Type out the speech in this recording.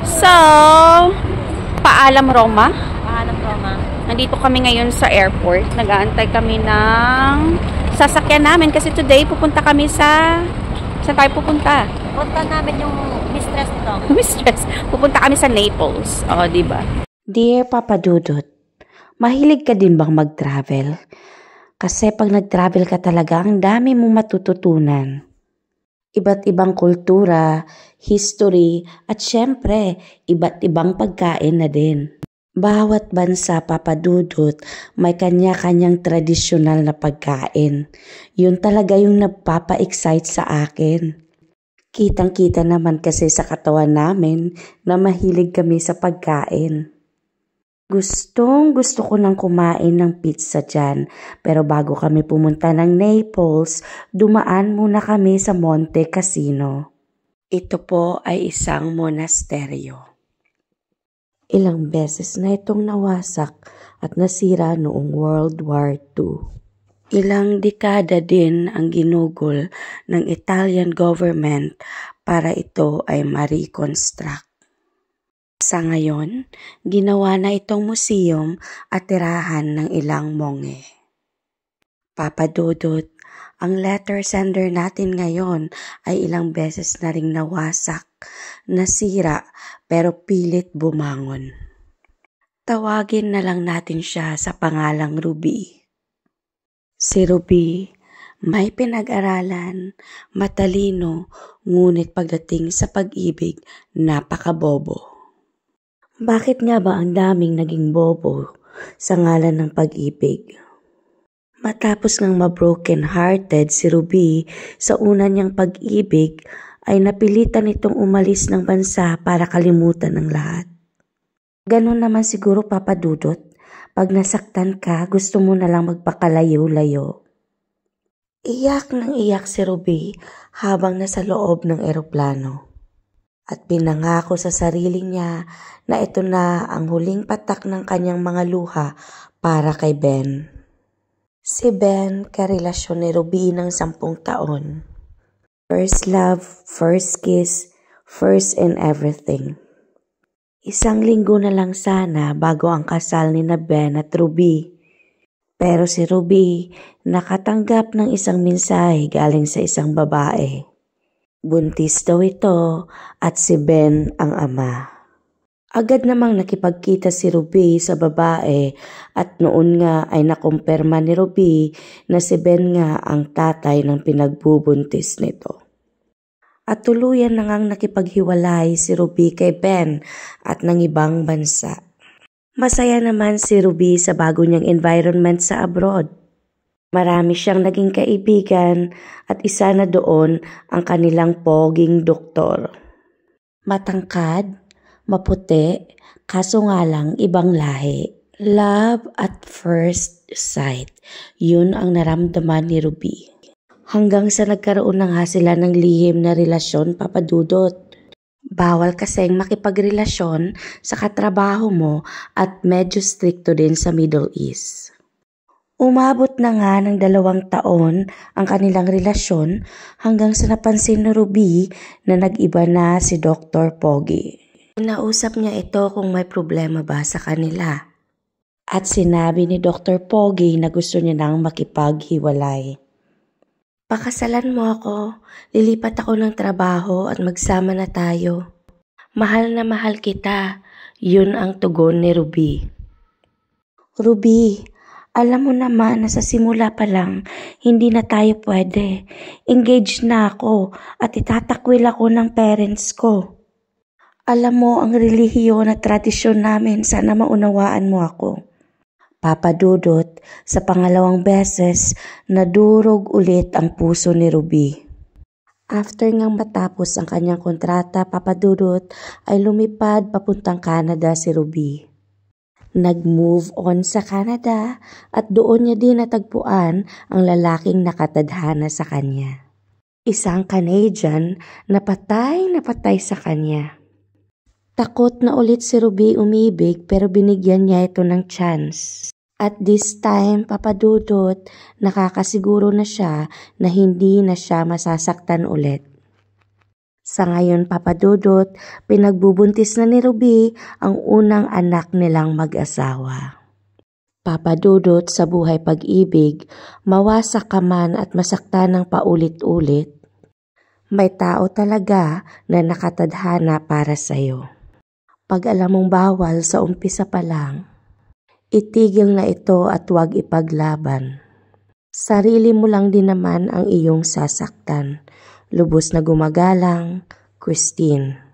So, paalam Roma. Paalam Roma. Nandito kami ngayon sa airport. Nag-aantay kami ng sasakyan namin kasi today pupunta kami sa... Saan tayo pupunta? Punta namin yung mistress to. Mistress. Pupunta kami sa Naples. O, diba? Dear Papa Dudut, mahilig ka din bang mag-travel? Kasi pag nag-travel ka talaga, ang dami mong matututunan. Iba't ibang kultura, history, at syempre, iba't ibang pagkain na din. Bawat bansa, Papa Dudut, may kanya-kanyang tradisyonal na pagkain. Yun talaga yung nagpapa-excite sa akin. Kitang-kita naman kasi sa katawan namin na mahilig kami sa pagkain. Gusto ko nang kumain ng pizza dyan, pero bago kami pumunta ng Naples, dumaan muna kami sa Monte Cassino. Ito po ay isang monasteryo. Ilang beses na itong nawasak at nasira noong World War II. Ilang dekada din ang ginugol ng Italian government para ito ay ma-reconstruct. Sa ngayon, ginawa na itong museum at tirahan ng ilang monghe. Papa Dudut, ang letter sender natin ngayon ay ilang beses na ring nawasak, nasira pero pilit bumangon. Tawagin na lang natin siya sa pangalang Ruby. Si Ruby, may pinag-aralan, matalino, ngunit pagdating sa pag-ibig, napakabobo. Bakit nga ba ang daming naging bobo sa ngalan ng pag-ibig? Matapos ngang ma-broken-hearted si Ruby sa una niyang pag-ibig, ay napilitan itong umalis ng bansa para kalimutan ng lahat. Ganon naman siguro, Papa Dudut, pag nasaktan ka, gusto mo na lang magpakalayo-layo. Iyak nang iyak si Ruby habang nasa loob ng eroplano. At pinangako sa sarili niya na ito na ang huling patak ng kanyang mga luha para kay Ben. Si Ben, karelasyon ni Ruby ng 10 taon. First love, first kiss, first in everything. Isang linggo na lang sana bago ang kasal ni na Ben at Ruby. Pero si Ruby nakatanggap ng isang mensahe galing sa isang babae. Buntis daw ito at si Ben ang ama. Agad namang nakipagkita si Ruby sa babae at noon nga ay nakumpirma ni Ruby na si Ben nga ang tatay ng pinagbubuntis nito. At tuluyan na ngang nakipaghiwalay si Ruby kay Ben at ng ibang bansa. Masaya naman si Ruby sa bago niyang environment sa abroad. Marami siyang naging kaibigan at isa na doon ang kanilang poging doktor. Matangkad, maputi, kaso nga lang ibang lahi. Love at first sight, yun ang naramdaman ni Ruby. Hanggang sa nagkaroon na nga sila ng lihim na relasyon, Papa Dudut. Bawal kasing makipagrelasyon sa katrabaho mo at medyo stricto din sa Middle East. Umabot na nga ng 2 taon ang kanilang relasyon hanggang sa napansin ni Ruby na nag-iba na si Dr. Pogi. Nausap niya ito kung may problema ba sa kanila. At sinabi ni Dr. Pogi na gusto niya nang makipaghiwalay. Pakasalan mo ako, lilipat ako ng trabaho at magsama na tayo. Mahal na mahal kita, yun ang tugon ni Ruby. Ruby, alam mo naman na sa simula pa lang, hindi na tayo pwede. Engaged na ako at itatakwil ako ng parents ko. Alam mo ang relihiyon at tradisyon namin, sana maunawaan mo ako. Papa Dudut, sa pangalawang beses, nadurog ulit ang puso ni Ruby. After ngang matapos ang kanyang kontrata, Papa Dudut, ay lumipad papuntang Canada si Ruby. Nag-move on sa Canada at doon niya din natagpuan ang lalaking nakatadhana sa kanya. Isang Canadian na patay sa kanya. Takot na ulit si Ruby umibig pero binigyan niya ito ng chance. At this time, Papa Dudut, nakakasiguro na siya na hindi na siya masasaktan ulit. Sa ngayon, Papa Dudut, pinagbubuntis na ni Ruby ang unang anak nilang mag-asawa. Papa Dudut, sa buhay pag-ibig, mawasak ka man at masaktan ng paulit-ulit, may tao talaga na nakatadhana para sa'yo. Pag alam mong bawal sa umpisa pa lang, itigil na ito at huwag ipaglaban. Sarili mo lang din naman ang iyong sasaktan. Lubos na gumagalang, Christine.